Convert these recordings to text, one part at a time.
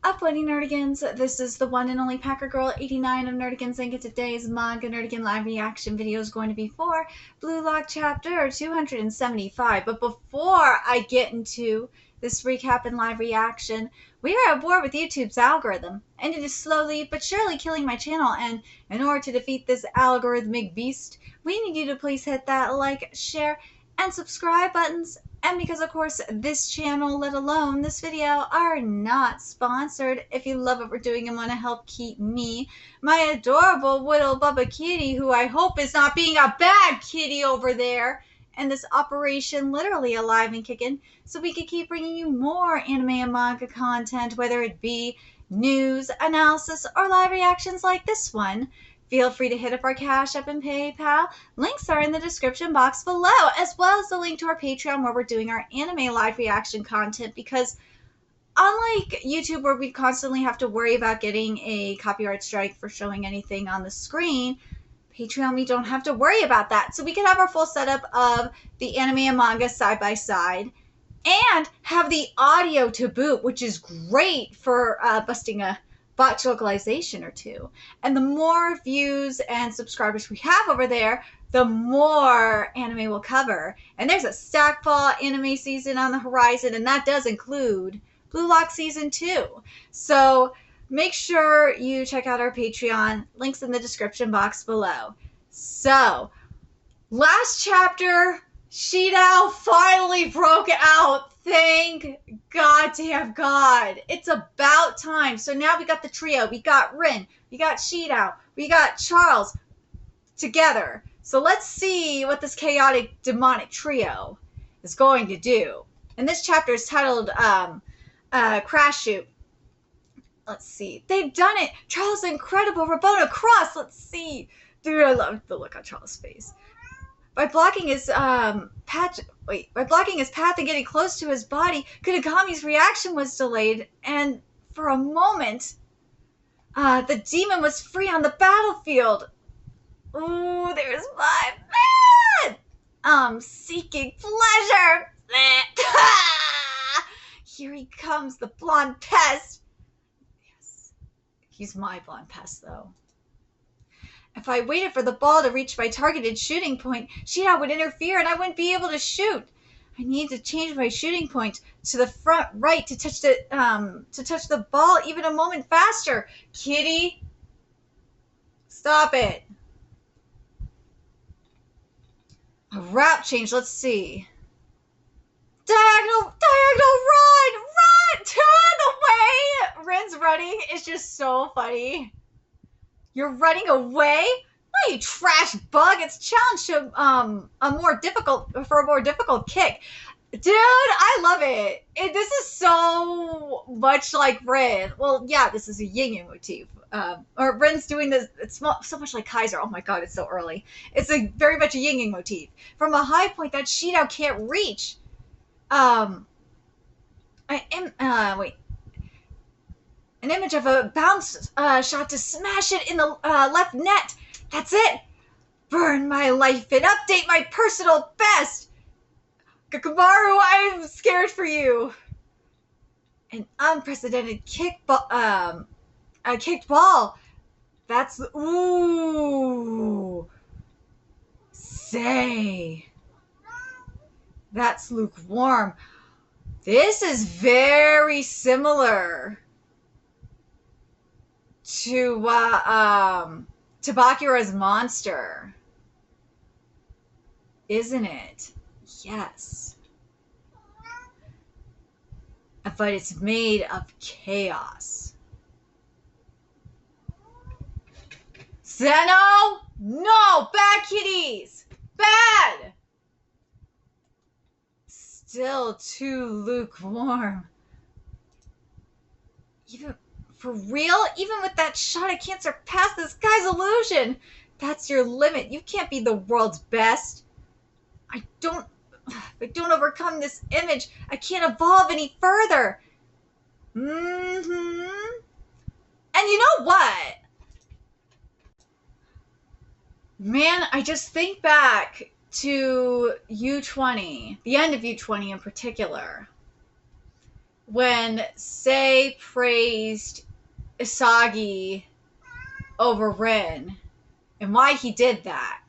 Up, Lady Nerdigans. This is the one and only Packer Girl 89 of Nerdigans, and today's Manga Nerdigan live reaction video is going to be for Blue Lock Chapter 275. But before I get into this recap and live reaction, we are at war with YouTube's algorithm, and it is slowly but surely killing my channel. And in order to defeat this algorithmic beast, we need you to please hit that like, share, and subscribe buttons. And because, of course, this channel, let alone this video, are not sponsored, if you love what we're doing and want to help keep me, my adorable little Bubba kitty, who I hope is not being a bad kitty over there, and this operation literally alive and kicking, so we can keep bringing you more anime and manga content, whether it be news, analysis, or live reactions like this one. Feel free to hit up our Cash App and PayPal. Links are in the description box below, as well as the link to our Patreon where we're doing our anime live reaction content, because unlike YouTube where we constantly have to worry about getting a copyright strike for showing anything on the screen, Patreon, we don't have to worry about that. So we can have our full setup of the anime and manga side by side and have the audio to boot, which is great for busting a botch localization or two. And the more views and subscribers we have over there, the more anime we'll cover. And there's a Stackfall anime season on the horizon, and that does include Blue Lock Season 2. So make sure you check out our Patreon. Links in the description box below. So, last chapter, Shidao finally broke out. Thank goddamn God. It's about time. So now we got the trio. We got Rin. We got Shidao. We got Charles together. So let's see what this chaotic demonic trio is going to do. And this chapter is titled Crash Shoot. Let's see. They've done it. Charles' incredible Rabona Cross. Let's see. Dude, I love the look on Charles' face. By blocking his path and getting close to his body, Kunigami's reaction was delayed, and for a moment, the demon was free on the battlefield. Ooh, there's my man! Seeking pleasure. Here he comes, the blonde pest. Yes, he's my blonde pest, though. If I waited for the ball to reach my targeted shooting point, Shidao would interfere and I wouldn't be able to shoot. I need to change my shooting point to the front right to touch the ball even a moment faster. Kitty, stop it. A route change. Let's see. Diagonal, run, turn away. Rin's running is just so funny. You're running away? No, you trash bug. It's challenged to a more difficult kick. Dude, I love it. This is so much like Rin. Well, yeah, this is a yin motif. Or Rin's doing this. It's so much like Kaiser. Oh my god, it's so early. It's very much a yin motif. From a high point that Shidao can't reach. Wait. An image of a bounce shot to smash it in the left net. That's it. Burn my life and update my personal best. Kakamaru, I'm scared for you. An unprecedented kicked ball. That's ooh. Say. That's lukewarm. This is very similar to Bakura's monster, isn't it? Yes. But it's made of chaos. Zeno? No! Bad kitties! Bad! Still too lukewarm. For real? Even with that shot, I can't surpass this guy's illusion. That's your limit. You can't be the world's best. If I don't overcome this image, I can't evolve any further. And you know what? Man, I just think back to U20, the end of U20 in particular. when Sei praised Isagi over Rin, and why he did that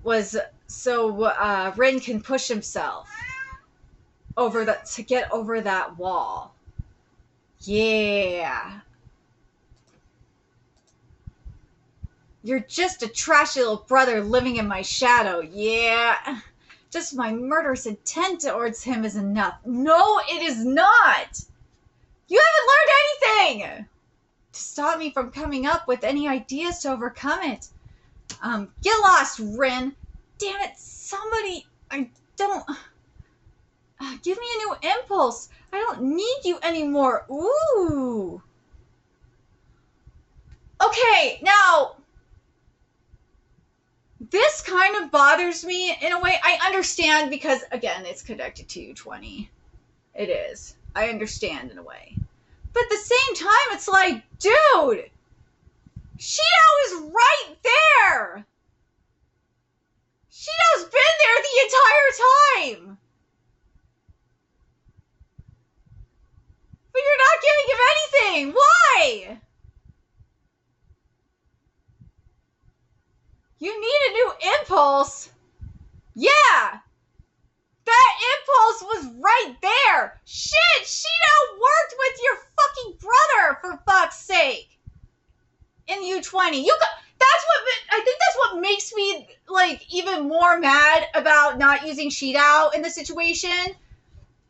was so Rin can push himself to get over that wall. Yeah. You're just a trashy little brother living in my shadow. Yeah. Just my murderous intent towards him is enough. No, it is not. You haven't learned anything to stop me from coming up with any ideas to overcome it. Get lost, Rin. Damn it, somebody. I don't. Give me a new impulse. I don't need you anymore. Ooh. Okay, now. This kind of bothers me in a way. I understand because, again, it's connected to U20. It is. I understand in a way. But at the same time, it's like, dude, Shido is right there. Shido's been there the entire time. But you're not giving him anything. Why? You need a new impulse. Yeah. That impulse was right there. Shit, Shido worked with your fucking brother, for fuck's sake. In U20. I think that's what makes me, like, even more mad about not using Shido in the situation,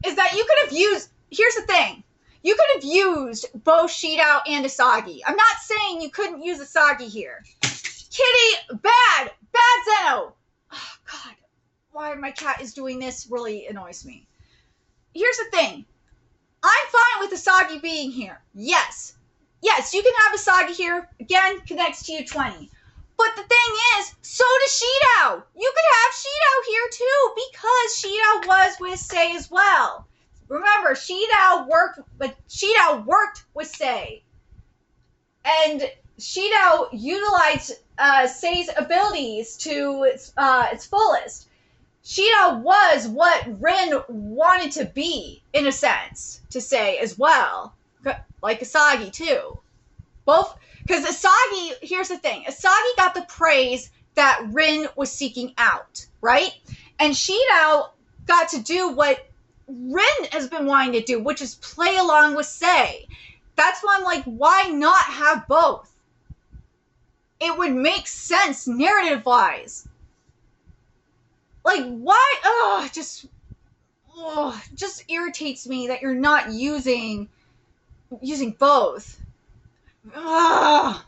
is that you could have used, here's the thing, you could have used both Shido and Isagi. I'm not saying you couldn't use Isagi here. Kitty, bad Zeno. Oh, God, why my cat is doing this really annoys me. Here's the thing, I'm fine with Isagi being here. Yes, you can have Isagi here. Again, connects to U20. But the thing is, so does Shido. You could have Shido here too, because Shido was with Sei as well. Remember, Shido worked with Sei. And Shido utilized Sei's abilities to its fullest. Shido was what Rin wanted to be, in a sense, to Sei as well. Like Isagi too. Both, because Isagi, here's the thing, Isagi got the praise that Rin was seeking out, right? And Shido got to do what Rin has been wanting to do, which is play along with Sei. That's why I'm like, why not have both? It would make sense narrative-wise. Like, why? Just irritates me that you're not using both. Ugh.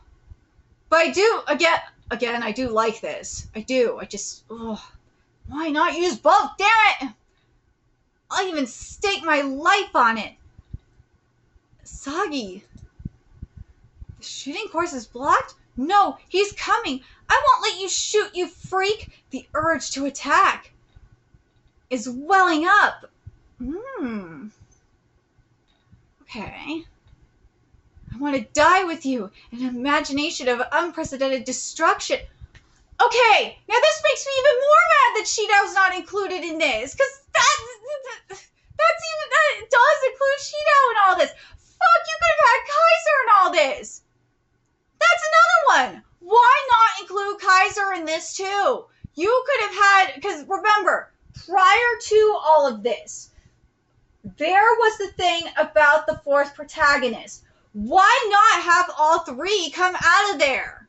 But I do, again, I do like this. I do. Why not use both? Damn it! I'll even stake my life on it. Isagi. The shooting course is blocked? No, he's coming. I won't let you shoot, you freak. The urge to attack is welling up. Okay. I want to die with you, an imagination of unprecedented destruction. Okay, now this makes me even more mad that Shido's not included in this, because that does include Shido in all this. Fuck, you could have had Kaiser in all this. That's another one. Why not include Kaiser in this too? You could have had, because remember, prior to all of this, there was the thing about the fourth protagonist. Why not have all three come out of there?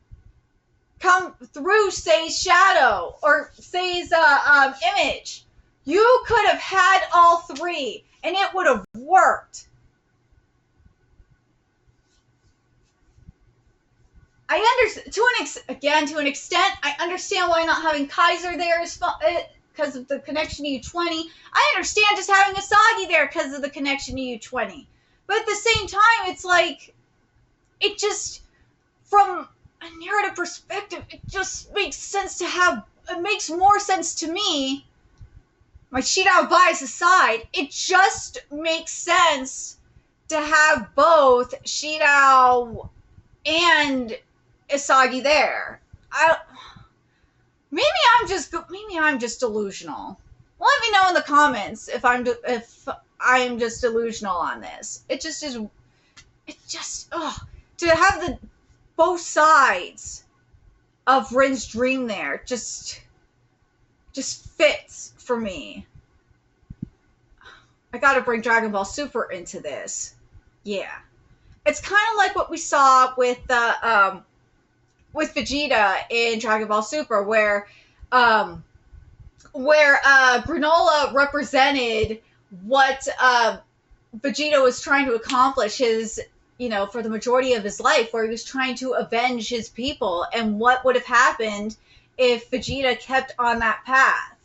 Come through Sei's shadow or Sei's image. You could have had all three and it would have worked. I understand, to an extent, I understand why not having Kaiser there is because of the connection to U20. I understand just having Isagi there because of the connection to U20. But at the same time, it's like, it just, from a narrative perspective, it just makes sense to have, it makes more sense to me, my Shido bias aside, it just makes sense to have both Shido and Isagi there. Maybe I'm just delusional. Let me know in the comments if I'm just delusional on this. It just is. It just to have the both sides of Rin's dream there just fits for me. I gotta bring Dragon Ball Super into this. Yeah. It's kind of like what we saw with Vegeta in Dragon Ball Super, where Granola represented what Vegeta was trying to accomplish for the majority of his life, where he was trying to avenge his people, and what would have happened if Vegeta kept on that path.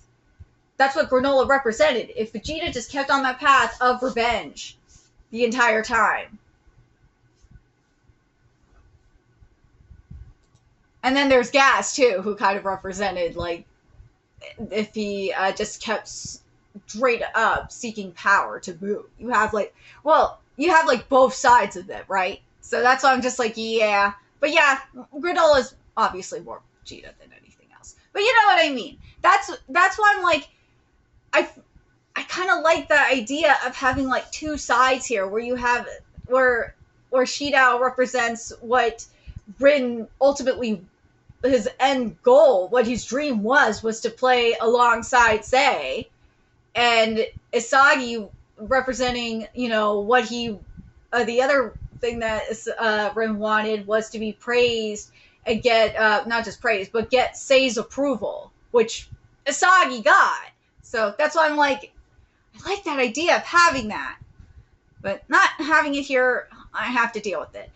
That's what Granola represented. If Vegeta just kept on that path of revenge the entire time. And then there's Gas, too, who kind of represented, like, if he just kept straight up seeking power to move. You have, both sides of it, right? So that's why I'm just like, yeah. But yeah, Granola's obviously more Vegeta than anything else. But you know what I mean. That's why I'm like, I kind of like the idea of having, like, two sides here, where you have, where Shidao represents what Rin ultimately, his end goal, what his dream was to play alongside Sei, and Isagi representing, what he, the other thing that Rin wanted was to be praised and get, not just praised, but get Sei's approval, which Isagi got. So that's why I'm like, I like that idea of having that. But not having it here, I have to deal with it.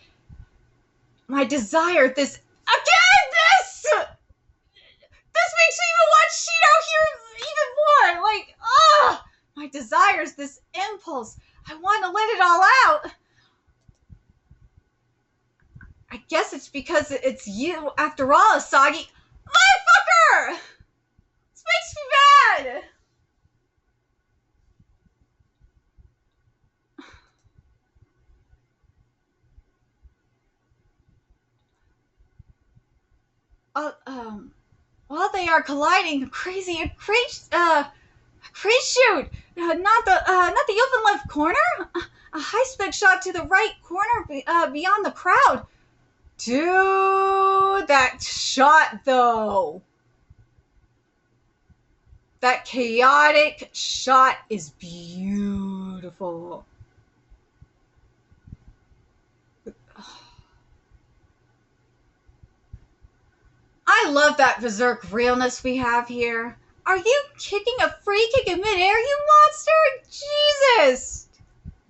My desire, this makes me even watch Shidao here even more. Like, my desires, this impulse. I want to let it all out. I guess it's because it's you after all, Isagi. Motherfucker! This makes me mad. While they are colliding, a crate shoot! Not the open left corner? A high-spec shot to the right corner beyond the crowd. Dude, that shot, though. That chaotic shot is beautiful. I love that berserk realness we have here. Are you kicking a free kick in midair, you monster? Jesus!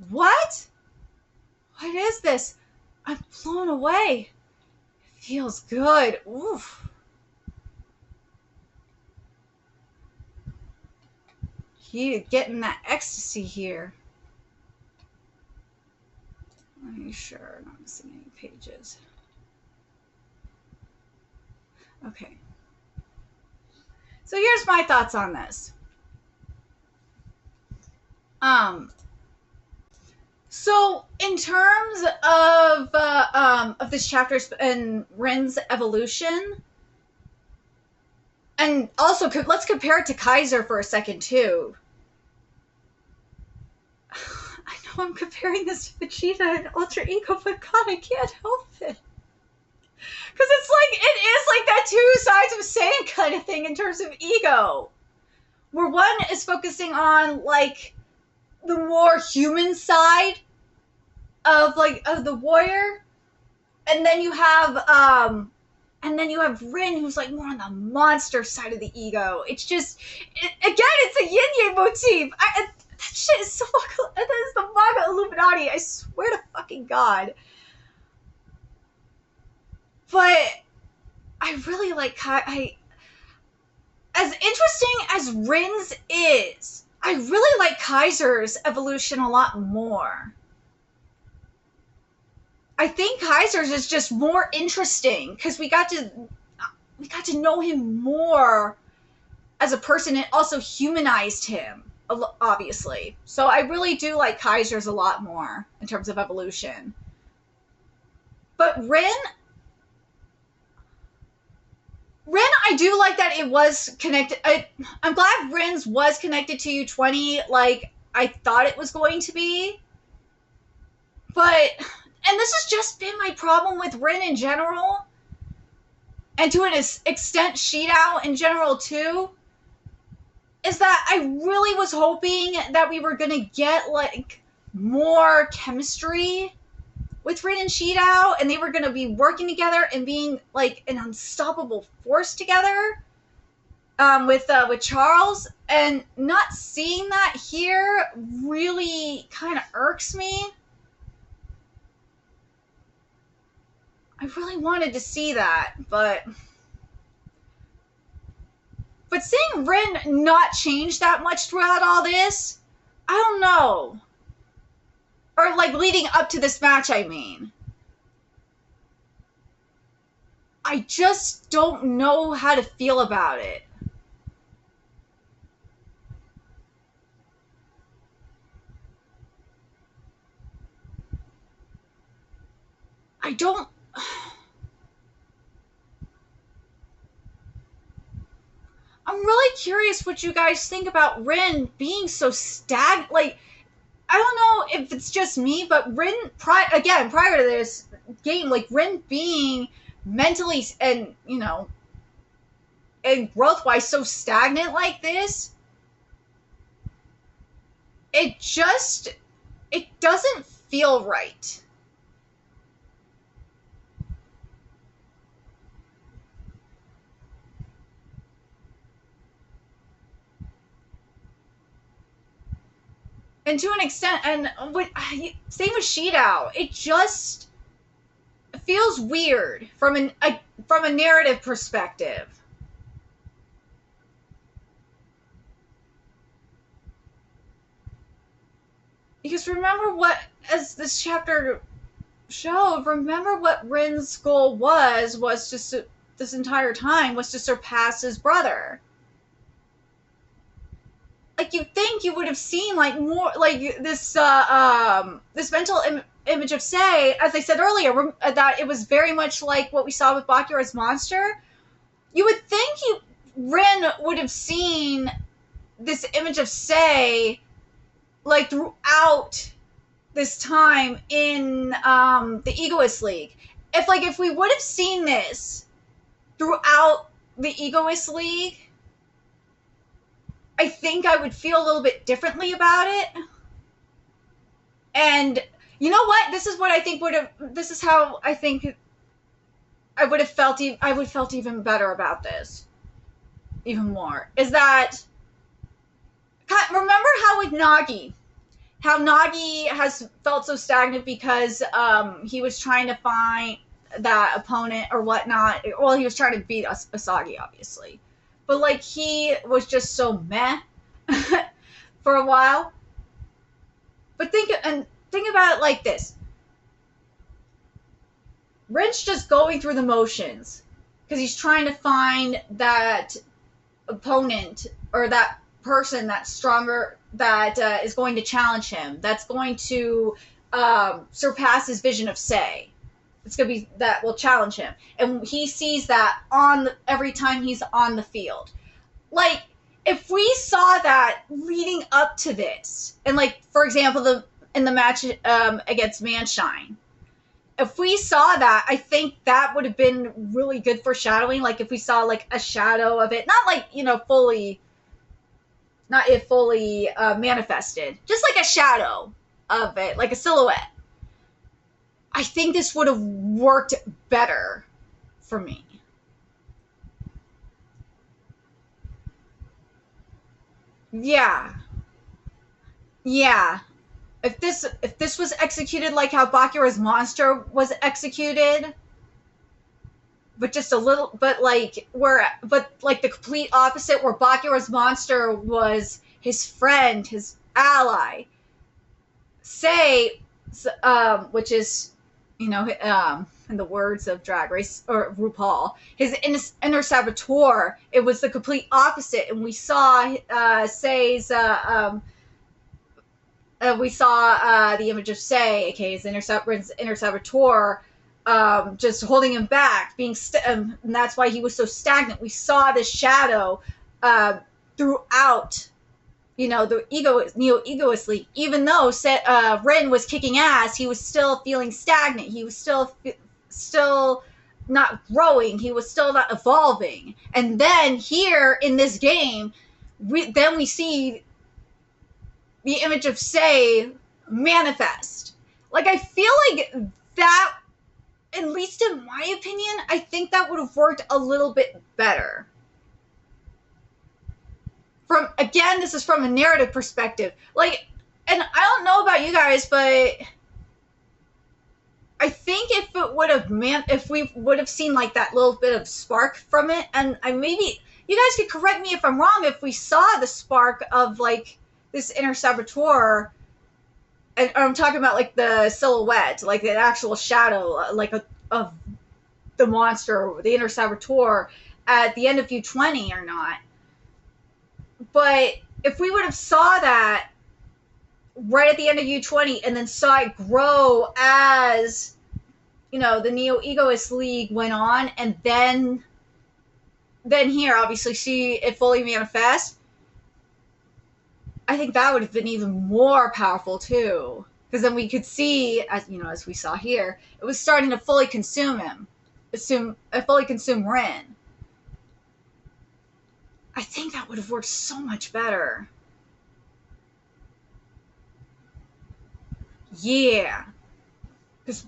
What? What is this? I'm blown away. It feels good. Oof. He getting that ecstasy here. Are you sure I'm not missing any pages? Okay. So here's my thoughts on this. So in terms of this chapter and Rin's evolution, and also let's compare it to Kaiser for a second too. I know I'm comparing this to Vegeta and Ultra Ego, but God, I can't help it. Because it is like that two sides of Saiyan kind of thing in terms of ego. Where one is focusing on, like, the more human side of the warrior. And then you have, Rin, who's, like, more on the monster side of the ego. It's just, again, it's a yin-yang motif. That shit is so fucking, that is the manga Illuminati, I swear to fucking God. But I really like as interesting as Rin's is, I really like Kaiser's evolution a lot more. I think Kaiser's is just more interesting because we got to know him more as a person, and also humanized him, obviously. So I really do like Kaiser's a lot more in terms of evolution. But Rin Rin, I do like that it was connected. I'm glad RIN'S was connected to U20 like I thought it was going to be. But, and this has just been my problem with Rin in general, and to an extent Shidao in general too, is that I really was hoping that we were going to get like more chemistry with Rin and Shidao, and they were going to be working together and being like an unstoppable force together with Charles, and not seeing that here really kind of irks me. I really wanted to see that, but seeing Rin not change that much throughout all this, I don't know. Or like leading up to this match, I mean. I just don't know how to feel about it. I don't... I'm really curious what you guys think about Rin being so like, I don't know if it's just me, but Rin, prior to this game, like, Rin being mentally and, you know, and growth-wise so stagnant like this, it doesn't feel right. And to an extent, and same with Shidao, it just feels weird from a narrative perspective. Because remember what, as this chapter showed, remember what Rin's goal was just this entire time was to surpass his brother. Like, you think you would have seen like more like this this mental image of Sei, as I said earlier, that it was very much like what we saw with Bakura's monster. You would think Rin would have seen this image of Sei like throughout this time in the Egoist League. If we would have seen this throughout the Egoist League, I think I would feel a little bit differently about it. And you know what? This is how I think I would have felt. I would have felt even better about this, even more. Is that, remember how with Nagi, has felt so stagnant because he was trying to find that opponent or whatnot. Well, he was trying to beat Asagi, obviously. But, like, he was just so meh for a while. But think about it like this. Rin's just going through the motions because he's trying to find that opponent or that person that's stronger, that is going to challenge him, that's going to surpass his vision of Sei. It's going to be that will challenge him. And he sees that every time he's on the field. Like, if we saw that leading up to this, and like, for example, in the match against Manshine, if we saw that, I think that would have been really good foreshadowing. Like, if we saw like a shadow of it, not like, you know, fully manifested, just like a shadow of it, like a silhouette. I think this would have worked better for me. Yeah. If this was executed like how Bakura's monster was executed, but just a little, but like the complete opposite, where Bakura's monster was his friend, his ally. Sei, which is, you know, in the words of Drag Race or RuPaul, his inner saboteur, it was the complete opposite, and we saw Sei's we saw the image of Sei, aka his inner saboteur, just holding him back, and that's why he was so stagnant. We saw the shadow throughout, the Neo-Egoist League. Even though Rin was kicking ass, he was still feeling stagnant. He was still not growing. He was still not evolving. And then here in this game, we see the image of Sei manifest. Like, I feel like that, at least in my opinion, I think that would have worked a little bit better. Again, this is from a narrative perspective. Like, and I don't know about you guys, but I think if we would have seen like that little bit of spark from it, and maybe you guys could correct me if I'm wrong, if we saw the spark of like this inner saboteur, and I'm talking about like the silhouette, like the actual shadow, like of the monster, the inner saboteur at the end of View 20 or not. But if we would have saw that right at the end of U20 and then saw it grow as, the Neo-Egoist League went on, and then here, obviously, see it fully manifest, I think that would have been even more powerful, too. Because then we could see, as we saw here, it was starting to fully consume him. Fully consume Rin. I think that would have worked so much better. Yeah. Because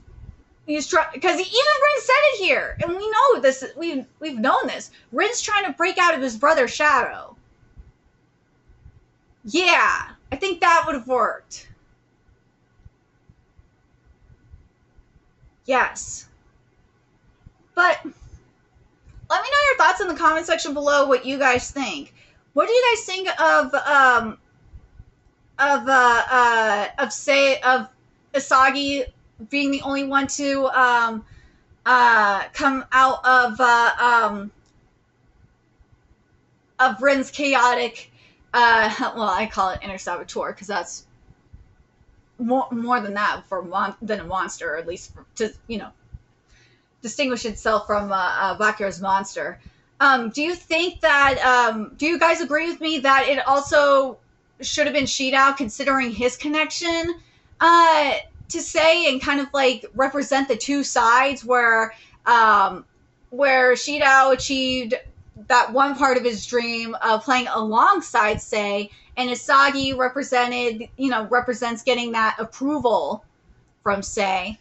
even Rin said it here, and we know this. We've known this. Rin's trying to break out of his brother's shadow. Yeah, I think that would have worked. Yes. But let me know your thoughts in the comment section below. What you guys think? What do you guys think of Asagi being the only one to come out of Rin's chaotic, well, I call it inner saboteur because that's more than that than a monster, or at least to distinguish itself from Bakura's monster. Do you think that do you guys agree with me that it also should have been Shidao, considering his connection to Sei, and kind of like represent the two sides where Shidao achieved that one part of his dream of playing alongside Sei, and Asagi represents getting that approval from Sei.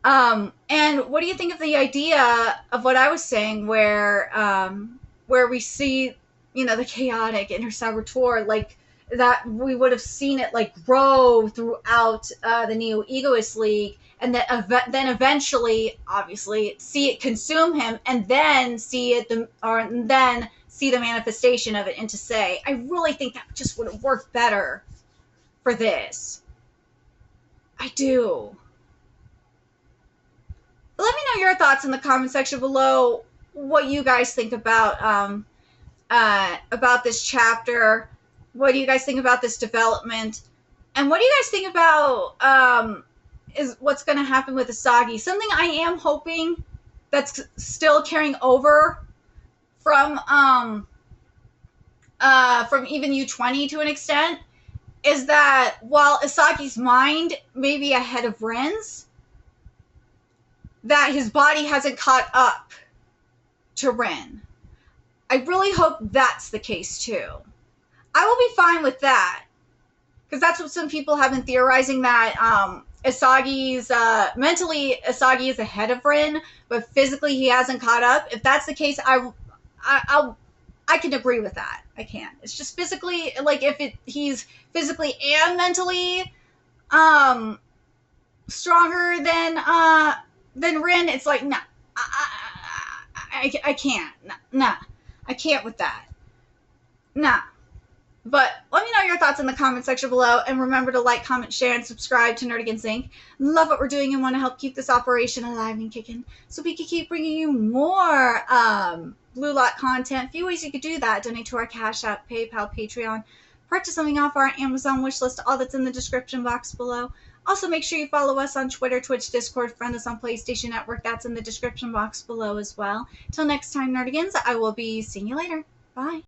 And what do you think of the idea of what I was saying, where we see, the chaotic inner saboteur, like that we would have seen it like grow throughout the Neo-Egoist League, and then eventually, obviously, see it consume him, and then see the manifestation of it into Sei. I really think that just would have worked better for this. I do. But let me know your thoughts in the comment section below. What you guys think about this chapter? What do you guys think about this development? And what do you guys think about is what's going to happen with Asagi? Something I am hoping that's still carrying over from even U20 to an extent is that while Asagi's mind may be ahead of Rin's, that his body hasn't caught up to Rin. I really hope that's the case too. I will be fine with that, because that's what some people have been theorizing, that mentally Asagi is ahead of Rin, but physically he hasn't caught up. If that's the case, I can agree with that. I can. It's just physically, like if he's physically and mentally stronger than Rin, it's like, nah, I can't. Nah, I can't with that. Nah. But let me know your thoughts in the comment section below, and remember to like, comment, share, and subscribe to Nerdigans Inc. Love what we're doing and want to help keep this operation alive and kicking, so we can keep bringing you more Blue Lot content. A few ways you could do that: donate to our Cash App, PayPal, Patreon, purchase something off our Amazon wish list. All that's in the description box below. Also, make sure you follow us on Twitter, Twitch, Discord, friend us on PlayStation Network. That's in the description box below as well. Till next time, Nerdigans, I will be seeing you later. Bye.